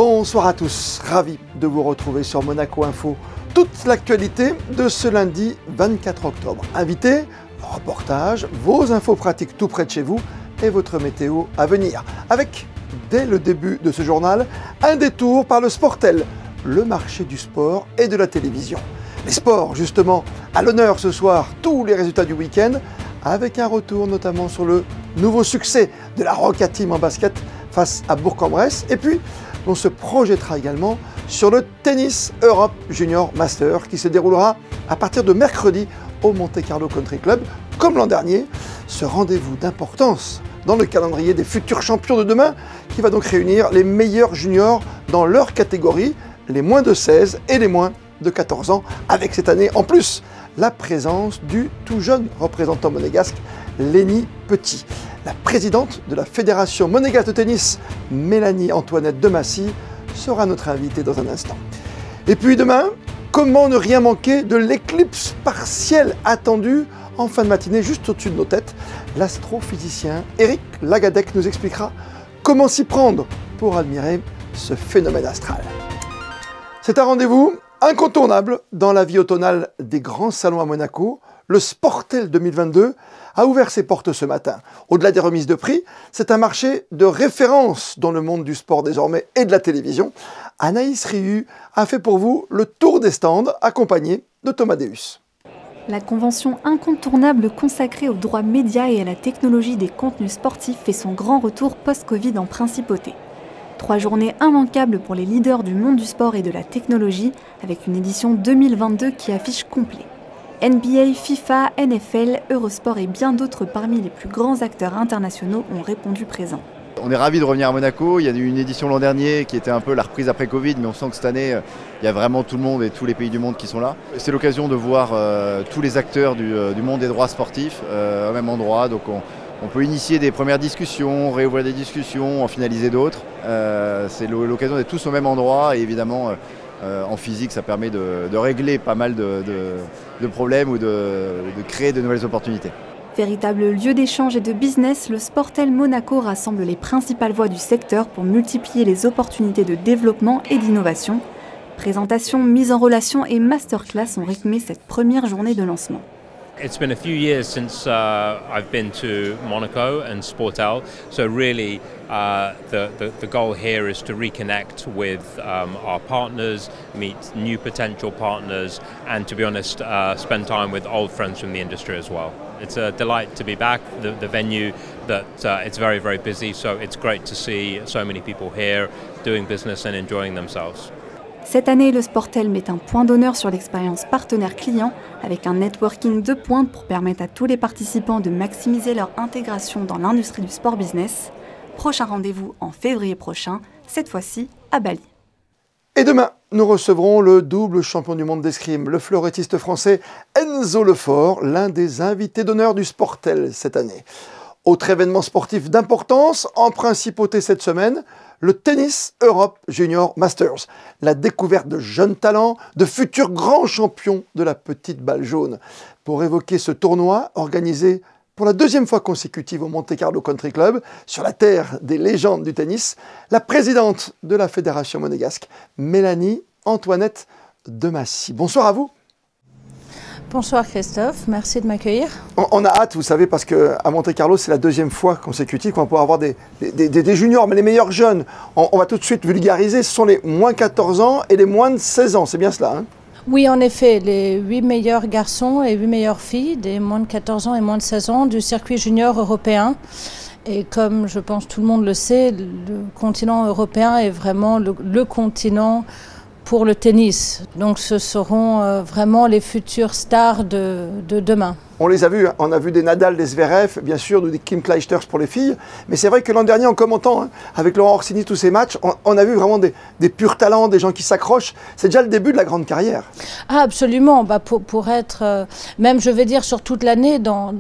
Bonsoir à tous, ravi de vous retrouver sur Monaco Info. Toute l'actualité de ce lundi 24 octobre. Invités, reportages, vos infos pratiques tout près de chez vous et votre météo à venir. Avec, dès le début de ce journal, un détour par le Sportel, le marché du sport et de la télévision. Les sports, justement, à l'honneur ce soir, tous les résultats du week-end, avec un retour notamment sur le nouveau succès de la Roca Team en basket face à Bourg-en-Bresse. Et puis, on se projettera également sur le Tennis Europe Junior Master qui se déroulera à partir de mercredi au Monte Carlo Country Club. Comme l'an dernier, ce rendez-vous d'importance dans le calendrier des futurs champions de demain qui va donc réunir les meilleurs juniors dans leur catégorie, les moins de 16 et les moins de 14 ans, avec cette année en plus la présence du tout jeune représentant monégasque, Lénie Petit. La présidente de la Fédération monégasque de tennis, Mélanie-Antoinette Demassy, sera notre invitée dans un instant. Et puis demain, comment ne rien manquer de l'éclipse partielle attendue en fin de matinée, juste au-dessus de nos têtes. L'astrophysicien Eric Lagadec nous expliquera comment s'y prendre pour admirer ce phénomène astral. C'est un rendez-vous incontournable dans la vie automnale des grands salons à Monaco. Le Sportel 2022 a ouvert ses portes ce matin. Au-delà des remises de prix, c'est un marché de référence dans le monde du sport désormais et de la télévision. Anaïs Riu a fait pour vous le tour des stands accompagné de Thomas Deus. La convention incontournable consacrée aux droits médias et à la technologie des contenus sportifs fait son grand retour post-Covid en principauté. 3 journées immanquables pour les leaders du monde du sport et de la technologie, avec une édition 2022 qui affiche complet. NBA, FIFA, NFL, Eurosport et bien d'autres parmi les plus grands acteurs internationaux ont répondu présents. On est ravis de revenir à Monaco. Il y a eu une édition l'an dernier qui était un peu la reprise après Covid, mais on sent que cette année, il y a vraiment tout le monde et tous les pays du monde qui sont là. C'est l'occasion de voir tous les acteurs du monde des droits sportifs au même endroit. Donc on peut initier des premières discussions, réouvrir des discussions, en finaliser d'autres. C'est l'occasion d'être tous au même endroit et évidemment en physique ça permet de régler pas mal de problèmes ou de créer de nouvelles opportunités. Véritable lieu d'échange et de business, le Sportel Monaco rassemble les principales voix du secteur pour multiplier les opportunités de développement et d'innovation. Présentation, mise en relation et masterclass ont rythmé cette première journée de lancement. It's been a few years since I've been to Monaco and Sportel, so really the goal here is to reconnect with our partners, meet new potential partners, and to be honest, spend time with old friends from the industry as well. It's a delight to be back. The venue, it's very, very busy, so it's great to see so many people here doing business and enjoying themselves. Cette année, le Sportel met un point d'honneur sur l'expérience partenaire client avec un networking de pointe pour permettre à tous les participants de maximiser leur intégration dans l'industrie du sport business. Prochain rendez-vous en février prochain, cette fois-ci à Bali. Et demain, nous recevrons le double champion du monde d'escrime, le fleurettiste français Enzo Lefort, l'un des invités d'honneur du Sportel cette année. Autre événement sportif d'importance, en principauté cette semaine, le Tennis Europe Junior Masters. La découverte de jeunes talents, de futurs grands champions de la petite balle jaune. Pour évoquer ce tournoi organisé pour la 2e fois consécutive au Monte Carlo Country Club, sur la terre des légendes du tennis, la présidente de la Fédération monégasque, Mélanie-Antoinette Demassy. Bonsoir à vous. Bonsoir Christophe, merci de m'accueillir. On a hâte, vous savez, parce qu'à Monte Carlo, c'est la 2e fois consécutive qu'on va pouvoir avoir des juniors, mais les meilleurs jeunes. On va tout de suite vulgariser, ce sont les moins 14 ans et les moins de 16 ans, c'est bien cela, hein? Oui, en effet, les 8 meilleurs garçons et 8 meilleures filles, des moins de 14 ans et moins de 16 ans, du circuit junior européen. Et comme je pense tout le monde le sait, le continent européen est vraiment le continent pour le tennis. Donc ce seront vraiment les futures stars de demain. On les a vus, hein. On a vu des Nadal, des Zverev, bien sûr, des Kim Clijsters pour les filles. Mais c'est vrai que l'an dernier, en commentant, hein, avec Laurent Orsini, tous ces matchs, on a vu vraiment des purs talents, des gens qui s'accrochent. C'est déjà le début de la grande carrière. Ah, absolument. Bah, pour être, même je vais dire sur toute l'année, dans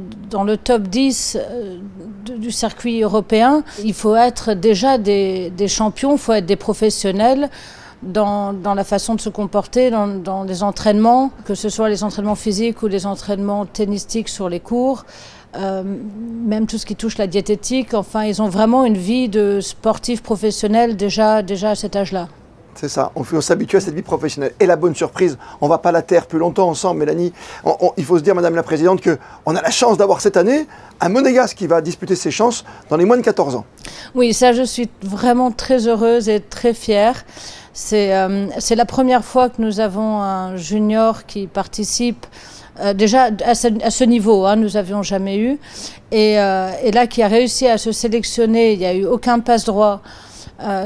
le top 10 du circuit européen, il faut être déjà des champions, il faut être des professionnels. Dans la façon de se comporter, dans les entraînements, que ce soit les entraînements physiques ou les entraînements tennistiques sur les cours, même tout ce qui touche la diététique. Enfin, ils ont vraiment une vie de sportif professionnel déjà à cet âge-là. C'est ça, on s'habitue à cette vie professionnelle. Et la bonne surprise, on ne va pas la taire plus longtemps ensemble, Mélanie. Il faut se dire, Madame la Présidente, qu'on a la chance d'avoir cette année un Monégasque qui va disputer ses chances dans les moins de 14 ans. Oui, ça, je suis vraiment très heureuse et très fière. C'est la première fois que nous avons un junior qui participe déjà à ce niveau, hein, nous n'avions jamais eu. Et là, qui a réussi à se sélectionner, il n'y a eu aucun passe-droit.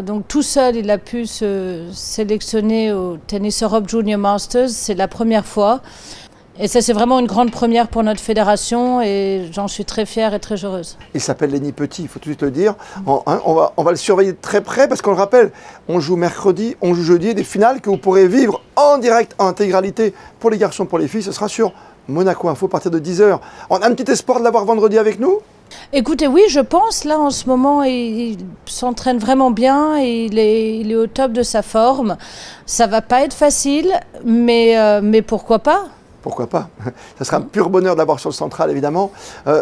Donc tout seul, il a pu se sélectionner au Tennis Europe Junior Masters, c'est la première fois. Et ça, c'est vraiment une grande première pour notre fédération et j'en suis très fière et très heureuse. Il s'appelle Lenny Petit, il faut tout de suite le dire. On va le surveiller de très près parce qu'on le rappelle, on joue mercredi, on joue jeudi, des finales que vous pourrez vivre en direct, en intégralité pour les garçons, pour les filles. Ce sera sur Monaco Info à partir de 10 h. On a un petit espoir de l'avoir vendredi avec nous? Écoutez, oui, je pense. Là, en ce moment, il s'entraîne vraiment bien. Il est au top de sa forme. Ça va pas être facile, mais pourquoi pas? Pourquoi pas? Ça sera un pur bonheur d'avoir sur le central, évidemment.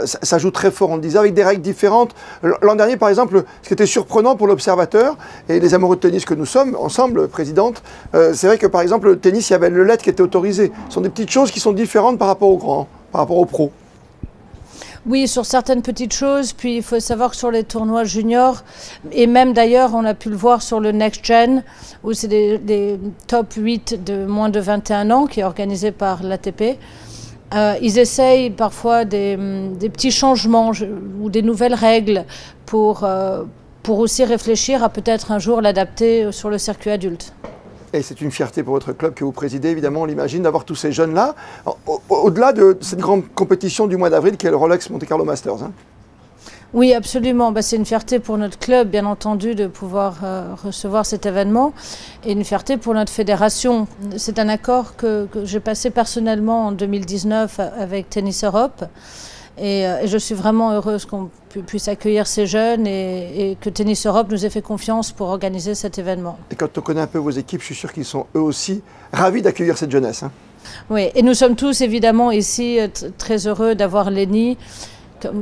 Ça joue très fort, on le disait, avec des règles différentes. L'an dernier, par exemple, ce qui était surprenant pour l'observateur, et les amoureux de tennis que nous sommes, ensemble, Présidente, c'est vrai que, par exemple, le tennis, il y avait le LED qui était autorisé. Ce sont des petites choses qui sont différentes par rapport aux grands, par rapport aux pros. Oui, sur certaines petites choses. Puis il faut savoir que sur les tournois juniors, et même d'ailleurs, on a pu le voir sur le Next Gen, où c'est des top 8 de moins de 21 ans qui est organisé par l'ATP. Ils essayent parfois des petits changements ou des nouvelles règles pour aussi réfléchir à peut-être un jour l'adapter sur le circuit adulte. Et c'est une fierté pour votre club que vous présidez, évidemment, on l'imagine, d'avoir tous ces jeunes-là, au-delà de cette grande compétition du mois d'avril qui est le Rolex Monte Carlo Masters. Hein. Oui, absolument. C'est une fierté pour notre club, bien entendu, de pouvoir recevoir cet événement et une fierté pour notre fédération. C'est un accord que j'ai passé personnellement en 2019 avec Tennis Europe. Et je suis vraiment heureuse qu'on puisse accueillir ces jeunes et que Tennis Europe nous ait fait confiance pour organiser cet événement. Et quand on connaît un peu vos équipes, je suis sûr qu'ils sont eux aussi ravis d'accueillir cette jeunesse. Hein. Oui, et nous sommes tous évidemment ici très heureux d'avoir Lenny,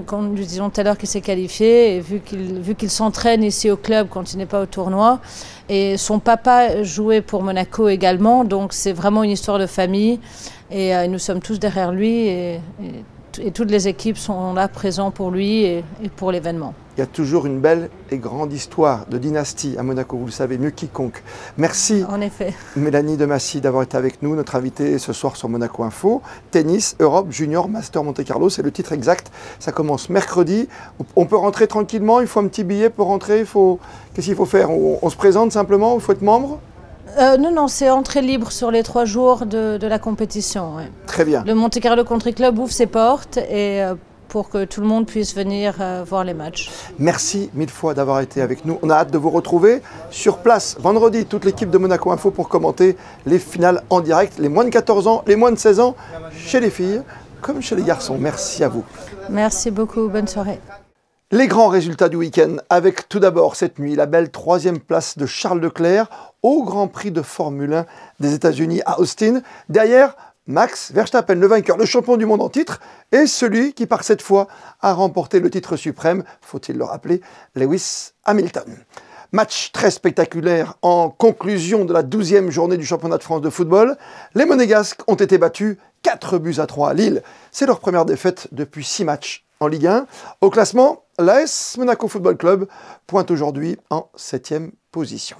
comme nous disions tout à l'heure, qui s'est qualifié, et vu qu'il s'entraîne ici au club quand il n'est pas au tournoi. Et son papa jouait pour Monaco également, donc c'est vraiment une histoire de famille. Et nous sommes tous derrière lui. Et toutes les équipes sont là présentes pour lui et pour l'événement. Il y a toujours une belle et grande histoire de dynastie à Monaco, vous le savez mieux quiconque. Merci en effet. Mélanie de Massy d'avoir été avec nous, notre invitée ce soir sur Monaco Info. Tennis Europe Junior Master Monte Carlo, c'est le titre exact. Ça commence mercredi. On peut rentrer tranquillement, il faut un petit billet pour rentrer. Qu'est-ce qu'il faut faire? On se présente simplement, il faut être membre? Non, c'est entrée libre sur les 3 jours de la compétition. Ouais. Très bien. Le Monte Carlo Country Club ouvre ses portes et pour que tout le monde puisse venir voir les matchs. Merci 1000 fois d'avoir été avec nous. On a hâte de vous retrouver sur place vendredi, toute l'équipe de Monaco Info pour commenter les finales en direct, les moins de 14 ans, les moins de 16 ans, chez les filles comme chez les garçons. Merci à vous. Merci beaucoup, bonne soirée. Les grands résultats du week-end, avec tout d'abord cette nuit la belle 3e place de Charles Leclerc au Grand Prix de Formule 1 des États-Unis à Austin. Derrière, Max Verstappen, le vainqueur, le champion du monde en titre, et celui qui par cette fois a remporté le titre suprême, faut-il le rappeler, Lewis Hamilton. Match très spectaculaire en conclusion de la 12e journée du championnat de France de football. Les Monégasques ont été battus 4-3 à Lille. C'est leur première défaite depuis 6 matchs en Ligue 1. Au classement, l'AS Monaco Football Club pointe aujourd'hui en 7e position.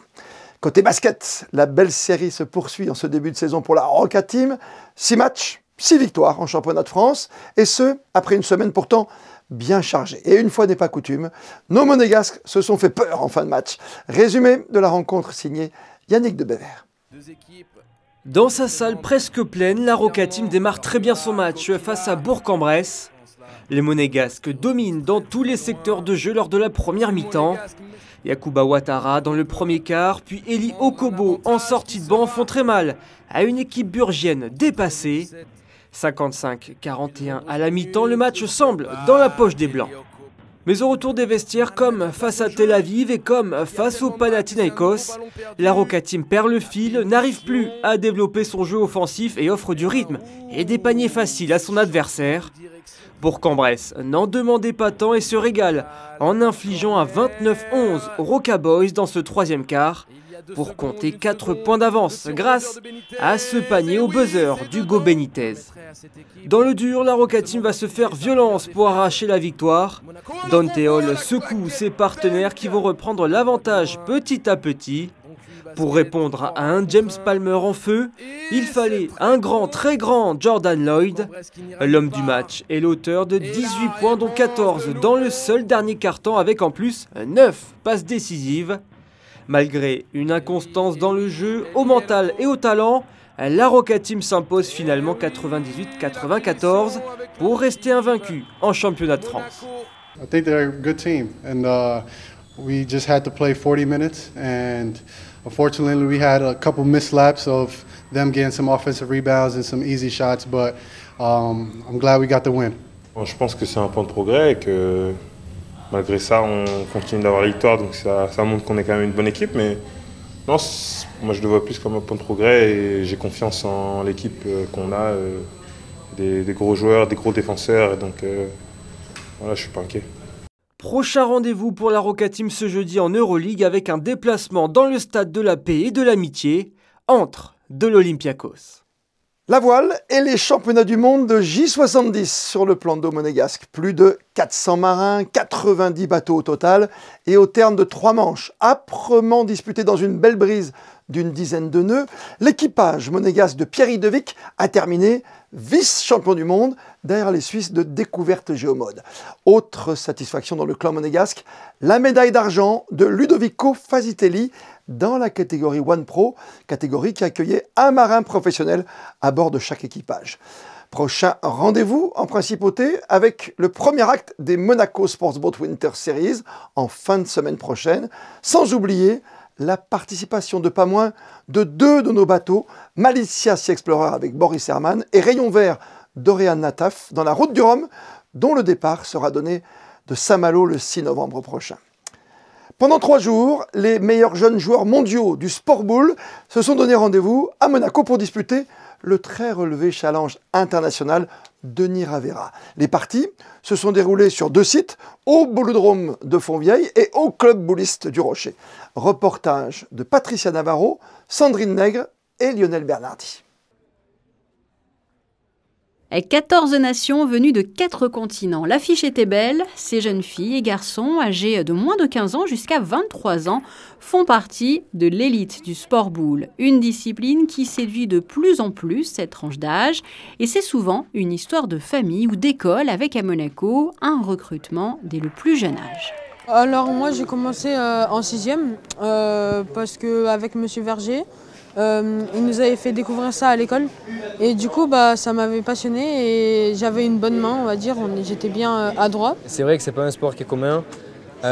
Côté basket, la belle série se poursuit en ce début de saison pour la Roca Team. 6 matchs, 6 victoires en championnat de France, et ce, après une semaine pourtant bien chargée. Et une fois n'est pas coutume, nos Monégasques se sont fait peur en fin de match. Résumé de la rencontre signé Yannick Debever. Dans sa salle presque pleine, la Roca Team démarre très bien son match face à Bourg-en-Bresse. Les Monégasques dominent dans tous les secteurs de jeu lors de la première mi-temps. Yacouba Ouattara dans le premier quart, puis Eli Okobo en sortie de banc font très mal à une équipe burgienne dépassée. 55-41 à la mi-temps, le match semble dans la poche des Blancs. Mais au retour des vestiaires, comme face à Tel Aviv et comme face au Panathinaikos, la Roca Team perd le fil, n'arrive plus à développer son jeu offensif et offre du rythme et des paniers faciles à son adversaire. Bourg-en-Bresse n'en demandait pas tant et se régale en infligeant un 29-11 aux Roca Boys dans ce troisième quart pour compter 4 points d'avance grâce à ce panier au buzzer d'Hugo Benitez. Dans le dur, la Roca Team va se faire violence pour arracher la victoire. Dante Hall secoue ses partenaires qui vont reprendre l'avantage petit à petit. Pour répondre à un James Palmer en feu, il fallait un grand, très grand Jordan Lloyd. L'homme du match est l'auteur de 18 points dont 14 dans le seul dernier quart-temps avec en plus 9 passes décisives. Malgré une inconstance dans le jeu, au mental et au talent, la Roca Team s'impose finalement 98-94 pour rester invaincue en championnat de France. I think they're a good team, and we just had to play 40 minutes, and unfortunately we had a couple mislaps of them getting some offensive rebounds and some easy shots, but I'm glad we got the win. Bon, je pense que c'est un point de progrès et que malgré ça, on continue d'avoir la victoire, donc ça montre qu'on est quand même une bonne équipe, mais non, moi je le vois plus comme un point de progrès et j'ai confiance en l'équipe qu'on a, des gros joueurs, des gros défenseurs, et donc voilà, je suis pas inquiet. Prochain rendez-vous pour la Roca Team ce jeudi en Euroleague avec un déplacement dans le stade de la paix et de l'amitié entre de l'Olympiakos. La voile et les championnats du monde de J70 sur le plan d'eau monégasque. Plus de 400 marins, 90 bateaux au total et au terme de 3 manches âprement disputées dans une belle brise d'une dizaine de nœuds, l'équipage monégasque de Pierre Idevic a terminé vice-champion du monde derrière les Suisses de Découverte Géomode. Autre satisfaction dans le clan monégasque, la médaille d'argent de Ludovico Fasitelli dans la catégorie One Pro, catégorie qui accueillait un marin professionnel à bord de chaque équipage. Prochain rendez-vous en principauté avec le premier acte des Monaco Sportsboat Winter Series en fin de semaine prochaine, sans oublier la participation de pas moins de 2 de nos bateaux, Malicia Sea Explorer avec Boris Herman et Rayon Vert d'Oriane Nataf dans la route du Rhum, dont le départ sera donné de Saint-Malo le 6 novembre prochain. Pendant 3 jours, les meilleurs jeunes joueurs mondiaux du Sport Boule se sont donné rendez-vous à Monaco pour disputer le très relevé challenge international Denis Ravera. Les parties se sont déroulées sur 2 sites, au Boulodrome de Fontvieille et au Club Bouliste du Rocher. Reportage de Patricia Navarro, Sandrine Nègre et Lionel Bernardi. 14 nations venues de 4 continents. L'affiche était belle. Ces jeunes filles et garçons âgés de moins de 15 ans jusqu'à 23 ans font partie de l'élite du sport boule. Une discipline qui séduit de plus en plus cette tranche d'âge. Et c'est souvent une histoire de famille ou d'école avec à Monaco un recrutement dès le plus jeune âge. Alors moi j'ai commencé en 6e parce qu'avec Monsieur Verger, il nous avait fait découvrir ça à l'école et du coup ça m'avait passionné et j'avais une bonne main, on va dire, j'étais bien adroit. C'est vrai que c'est pas un sport qui est commun.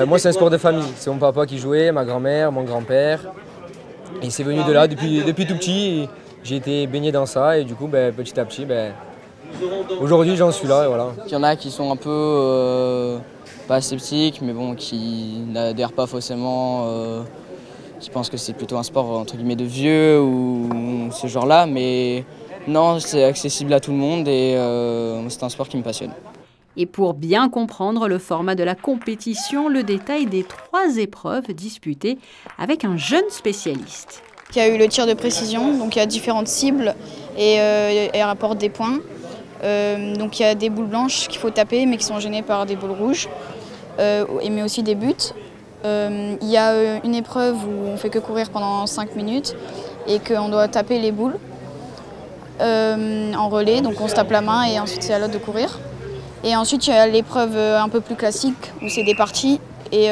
Moi c'est un sport de famille, c'est mon papa qui jouait, ma grand-mère, mon grand-père. Et c'est venu de là depuis tout petit, j'ai été baigné dans ça et du coup petit à petit, aujourd'hui j'en suis là et voilà. Il y en a qui sont un peu pas sceptiques mais bon qui n'adhèrent pas forcément. Qui pensent que c'est plutôt un sport entre guillemets de vieux ou ce genre-là, mais non, c'est accessible à tout le monde et c'est un sport qui me passionne. Et pour bien comprendre le format de la compétition, le détail des 3 épreuves disputées avec un jeune spécialiste. Il y a eu le tir de précision, donc il y a différentes cibles et elles rapportent des points. Donc il y a des boules blanches qu'il faut taper mais qui sont gênées par des boules rouges, mais aussi des buts. Il y a une épreuve où on fait que courir pendant 5 minutes et qu'on doit taper les boules en relais, donc on se tape la main et ensuite c'est à l'autre de courir. Et ensuite il y a l'épreuve un peu plus classique où c'est des parties et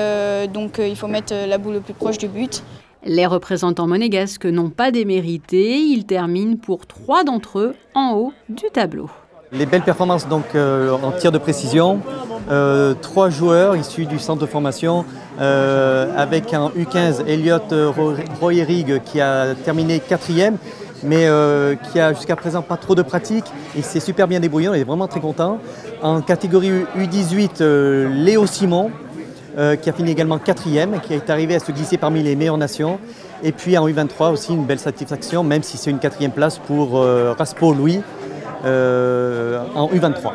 donc il faut mettre la boule le plus proche du but. Les représentants monégasques n'ont pas démérité, ils terminent pour 3 d'entre eux en haut du tableau. Les belles performances donc en tir de précision, 3 joueurs issus du centre de formation avec un U15 Elliot Royerig qui a terminé 4e mais qui a jusqu'à présent pas trop de pratique. Il s'est super bien débrouillé, on est vraiment très content. En catégorie U18, Léo Simon, qui a fini également 4e, qui est arrivé à se glisser parmi les meilleures nations. Et puis en U23 aussi une belle satisfaction, même si c'est une 4e place pour Raspo Louis en U23.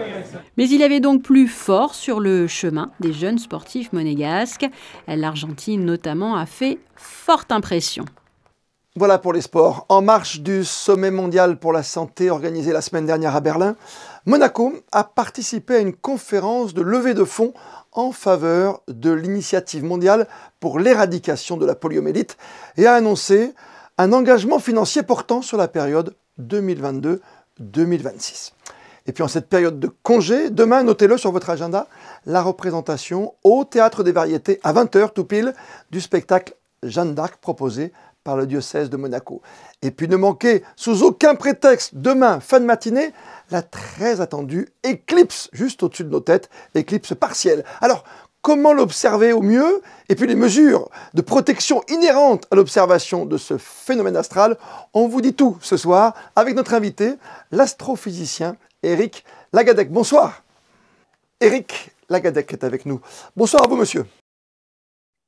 Mais il y avait donc plus fort sur le chemin des jeunes sportifs monégasques. L'Argentine notamment a fait forte impression. Voilà pour les sports. En marche du sommet mondial pour la santé organisé la semaine dernière à Berlin, Monaco a participé à une conférence de levée de fonds en faveur de l'initiative mondiale pour l'éradication de la poliomyélite et a annoncé un engagement financier portant sur la période 2022-2026. Et puis en cette période de congé, demain, notez-le sur votre agenda, la représentation au Théâtre des Variétés à 20h tout pile du spectacle Jeanne d'Arc proposé par le diocèse de Monaco. Et puis ne manquez sous aucun prétexte, demain, fin de matinée, la très attendue éclipse juste au-dessus de nos têtes, éclipse partielle. Alors, comment l'observer au mieux? Et puis les mesures de protection inhérentes à l'observation de ce phénomène astral, on vous dit tout ce soir avec notre invité, l'astrophysicien Éric Lagadec. Bonsoir. Éric Lagadec est avec nous. Bonsoir à vous, monsieur.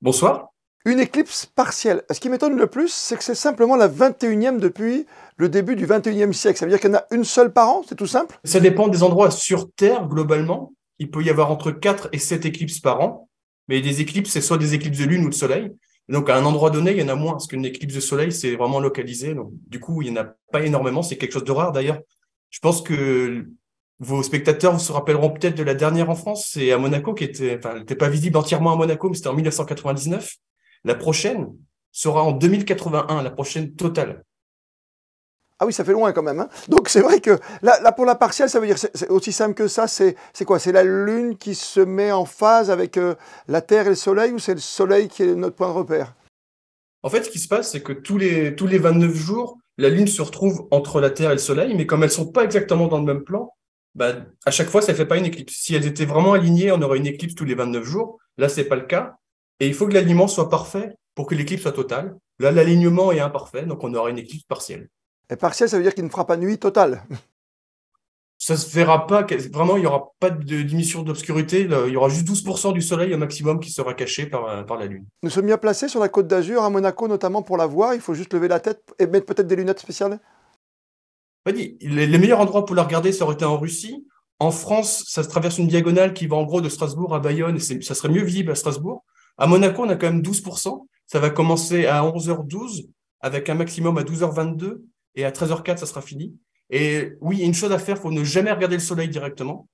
Bonsoir. Une éclipse partielle. Ce qui m'étonne le plus, c'est que c'est simplement la 21e depuis le début du 21e siècle. Ça veut dire qu'il y en a une seule par an, c'est tout simple? Ça dépend des endroits sur Terre, globalement. Il peut y avoir entre 4 et 7 éclipses par an. Mais des éclipses, c'est soit des éclipses de lune ou de soleil. Donc, à un endroit donné, il y en a moins. Parce qu'une éclipse de soleil, c'est vraiment localisé. Donc, du coup, il n'y en a pas énormément. C'est quelque chose de rare, d'ailleurs. Je pense que vos spectateurs se rappelleront peut-être de la dernière en France. C'est à Monaco, elle n'était pas visible entièrement à Monaco, mais c'était en 1999. La prochaine sera en 2081, la prochaine totale. Ah oui, ça fait loin quand même. Hein. Donc c'est vrai que là, pour la partielle, ça veut dire c'est aussi simple que ça. C'est quoi? C'est la Lune qui se met en phase avec la Terre et le Soleil, ou c'est le Soleil qui est notre point de repère? En fait, ce qui se passe, c'est que tous les 29 jours, la Lune se retrouve entre la Terre et le Soleil, mais comme elles sont pas exactement dans le même plan, bah, à chaque fois, ça ne fait pas une éclipse. Si elles étaient vraiment alignées, on aurait une éclipse tous les 29 jours. Là, c'est pas le cas. Et il faut que l'alignement soit parfait pour que l'éclipse soit totale. Là, l'alignement est imparfait, donc on aura une éclipse partielle. Et partielle, ça veut dire qu'il ne fera pas nuit totale? Ça se verra pas, vraiment, il n'y aura pas de diminution d'obscurité. Il y aura juste 12% du soleil au maximum qui sera caché par la Lune. Nous sommes bien placés sur la Côte d'Azur, à Monaco notamment, pour la voir. Il faut juste lever la tête et mettre peut-être des lunettes spéciales? Les meilleurs endroits pour la regarder, ça aurait été en Russie. En France, ça se traverse une diagonale qui va en gros de Strasbourg à Bayonne, et ça serait mieux visible à Strasbourg. À Monaco, on a quand même 12%. Ça va commencer à 11h12, avec un maximum à 12h22, et à 13h04, ça sera fini. Et oui, il y a une chose à faire, il faut ne jamais regarder le soleil directement.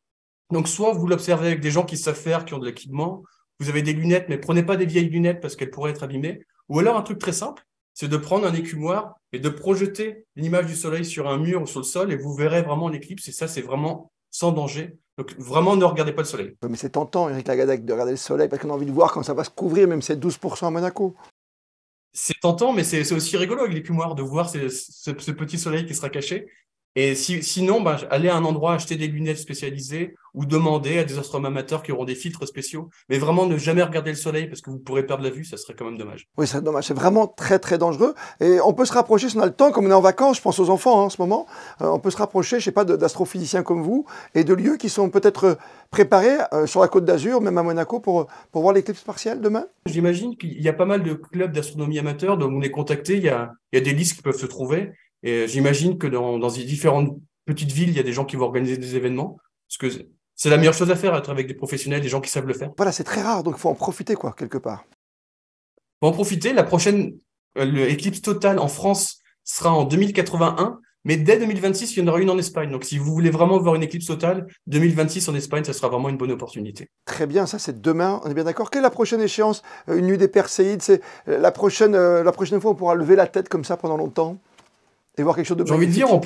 Donc, soit vous l'observez avec des gens qui savent faire, qui ont de l'équipement, vous avez des lunettes, mais prenez pas des vieilles lunettes parce qu'elles pourraient être abîmées. Ou alors, un truc très simple, c'est de prendre un écumoire et de projeter l'image du soleil sur un mur ou sur le sol, et vous verrez vraiment l'éclipse, et ça, c'est vraiment sans danger. Donc, vraiment, ne regardez pas le soleil. Mais c'est tentant, Éric Lagadec, de regarder le soleil, parce qu'on a envie de voir quand ça va se couvrir, même si c'est 12% à Monaco. C'est tentant, mais c'est aussi rigolo avec l'écumoire de voir ce petit soleil qui sera caché. Et sinon, allez à un endroit, acheter des lunettes spécialisées ou demander à des astronomes amateurs qui auront des filtres spéciaux. Mais vraiment, ne jamais regarder le soleil parce que vous pourrez perdre la vue, ça serait quand même dommage. Oui, c'est dommage. C'est vraiment très, très dangereux. Et on peut se rapprocher, si on a le temps, comme on est en vacances, je pense aux enfants en ce moment, on peut se rapprocher, je ne sais pas, d'astrophysiciens comme vous et de lieux qui sont peut-être préparés sur la Côte d'Azur, même à Monaco, pour voir l'éclipse partielle demain. J'imagine qu'il y a pas mal de clubs d'astronomie amateur, donc on est contacté, il y a des listes qui peuvent se trouver. Et j'imagine que dans les différentes petites villes, il y a des gens qui vont organiser des événements. Parce que c'est la meilleure chose à faire, être avec des professionnels, des gens qui savent le faire. Voilà, c'est très rare, donc il faut en profiter, quoi, quelque part. Il faut en profiter. La prochaine éclipse totale en France sera en 2081, mais dès 2026, il y en aura une en Espagne. Donc si vous voulez vraiment voir une éclipse totale, 2026 en Espagne, ça sera vraiment une bonne opportunité. Très bien, ça c'est demain, on est bien d'accord. Quelle est la prochaine échéance? Une nuit des Perséides, c'est la prochaine fois on pourra lever la tête comme ça pendant longtemps et voir quelque chose de J'ai envie de dire, on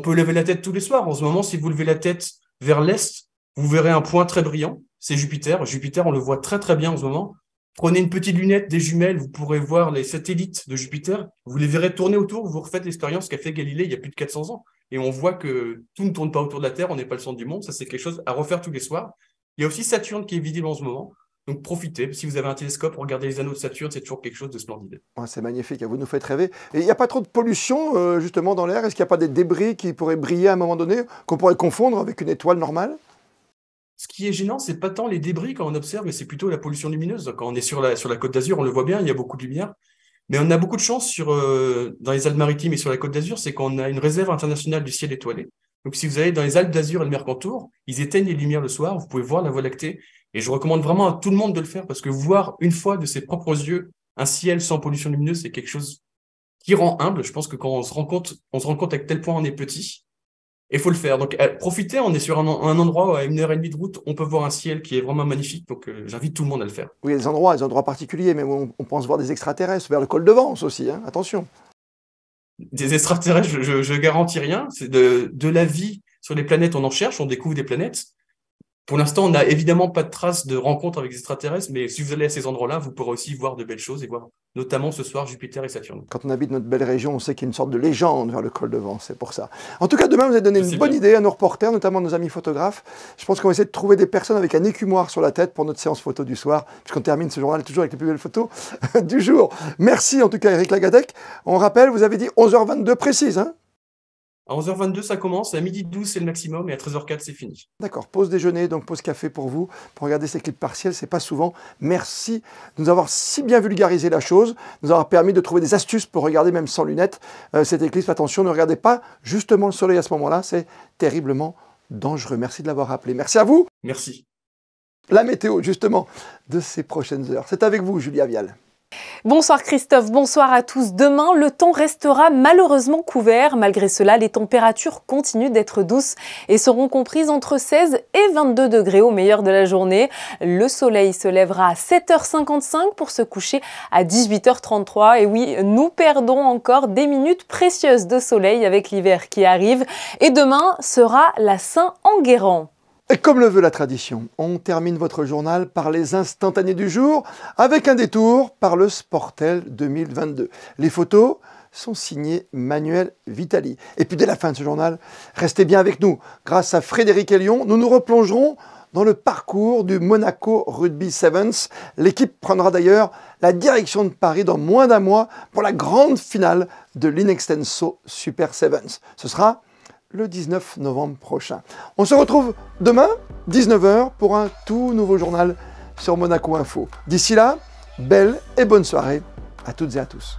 peut lever la tête tous les soirs. En ce moment, si vous levez la tête vers l'est, vous verrez un point très brillant. C'est Jupiter. Jupiter, on le voit très très bien en ce moment. Prenez une petite lunette, des jumelles, vous pourrez voir les satellites de Jupiter. Vous les verrez tourner autour, vous refaites l'expérience qu'a fait Galilée il y a plus de 400 ans. Et on voit que tout ne tourne pas autour de la Terre, on n'est pas le centre du monde. Ça, c'est quelque chose à refaire tous les soirs. Il y a aussi Saturne qui est visible en ce moment. Donc profitez. Si vous avez un télescope, regardez les anneaux de Saturne, c'est toujours quelque chose de splendide. Ouais, c'est magnifique, vous nous faites rêver. Et il n'y a pas trop de pollution justement dans l'air? Est-ce qu'il n'y a pas des débris qui pourraient briller à un moment donné, qu'on pourrait confondre avec une étoile normale? Ce qui est gênant, c'est pas tant les débris quand on observe, mais c'est plutôt la pollution lumineuse. Quand on est sur la Côte d'Azur, on le voit bien, il y a beaucoup de lumière. Mais on a beaucoup de chance dans les Alpes-Maritimes et sur la Côte d'Azur, c'est qu'on a une réserve internationale du ciel étoilé. Donc si vous allez dans les Alpes d'Azur et le Mercantour, ils éteignent les lumières le soir, vous pouvez voir la Voie lactée. Et je recommande vraiment à tout le monde de le faire parce que voir une fois de ses propres yeux un ciel sans pollution lumineuse, c'est quelque chose qui rend humble. Je pense que quand on se rend compte à quel point on est petit, il faut le faire. Donc profitez, on est sur un endroit à 1h30 de route, on peut voir un ciel qui est vraiment magnifique. Donc j'invite tout le monde à le faire. Oui, il y a des endroits particuliers, mais on pense voir des extraterrestres vers le col de Vence aussi, hein, attention. Des extraterrestres, je garantis rien. C'est de la vie sur les planètes, on en cherche, on découvre des planètes. Pour l'instant, on n'a évidemment pas de traces de rencontres avec des extraterrestres, mais si vous allez à ces endroits-là, vous pourrez aussi voir de belles choses et voir notamment ce soir Jupiter et Saturne. Quand on habite notre belle région, on sait qu'il y a une sorte de légende vers le col de Vence, c'est pour ça. En tout cas, demain, vous avez donné une bonne idée à nos reporters, notamment à nos amis photographes. Je pense qu'on va essayer de trouver des personnes avec un écumoire sur la tête pour notre séance photo du soir, puisqu'on termine ce journal toujours avec les plus belles photos du jour. Merci en tout cas, Eric Lagadec. On rappelle, vous avez dit 11h22 précise, hein? À 11h22, ça commence, à 12h12, c'est le maximum, et à 13h04, c'est fini. D'accord, pause déjeuner, donc pause café pour vous, pour regarder ces clips partiels, c'est pas souvent. Merci de nous avoir si bien vulgarisé la chose, de nous avoir permis de trouver des astuces pour regarder même sans lunettes cette éclipse. Attention, ne regardez pas justement le soleil à ce moment-là, c'est terriblement dangereux. Merci de l'avoir rappelé. Merci à vous. Merci. La météo, justement, de ces prochaines heures. C'est avec vous, Julia Vial. Bonsoir Christophe, bonsoir à tous. Demain, le temps restera malheureusement couvert. Malgré cela, les températures continuent d'être douces et seront comprises entre 16 et 22 degrés au meilleur de la journée. Le soleil se lèvera à 7h55 pour se coucher à 18h33. Et oui, nous perdons encore des minutes précieuses de soleil avec l'hiver qui arrive. Et demain sera la Saint-Enguerrand. Et comme le veut la tradition, on termine votre journal par les instantanés du jour avec un détour par le Sportel 2022. Les photos sont signées Manuel Vitali. Et puis dès la fin de ce journal, restez bien avec nous. Grâce à Frédéric Elion, nous nous replongerons dans le parcours du Monaco Rugby Sevens. L'équipe prendra d'ailleurs la direction de Paris dans moins d'un mois pour la grande finale de l'Inextenso Super Sevens. Ce sera le 19 novembre prochain. On se retrouve demain, 19h, pour un tout nouveau journal sur Monaco Info. D'ici là, belle et bonne soirée à toutes et à tous.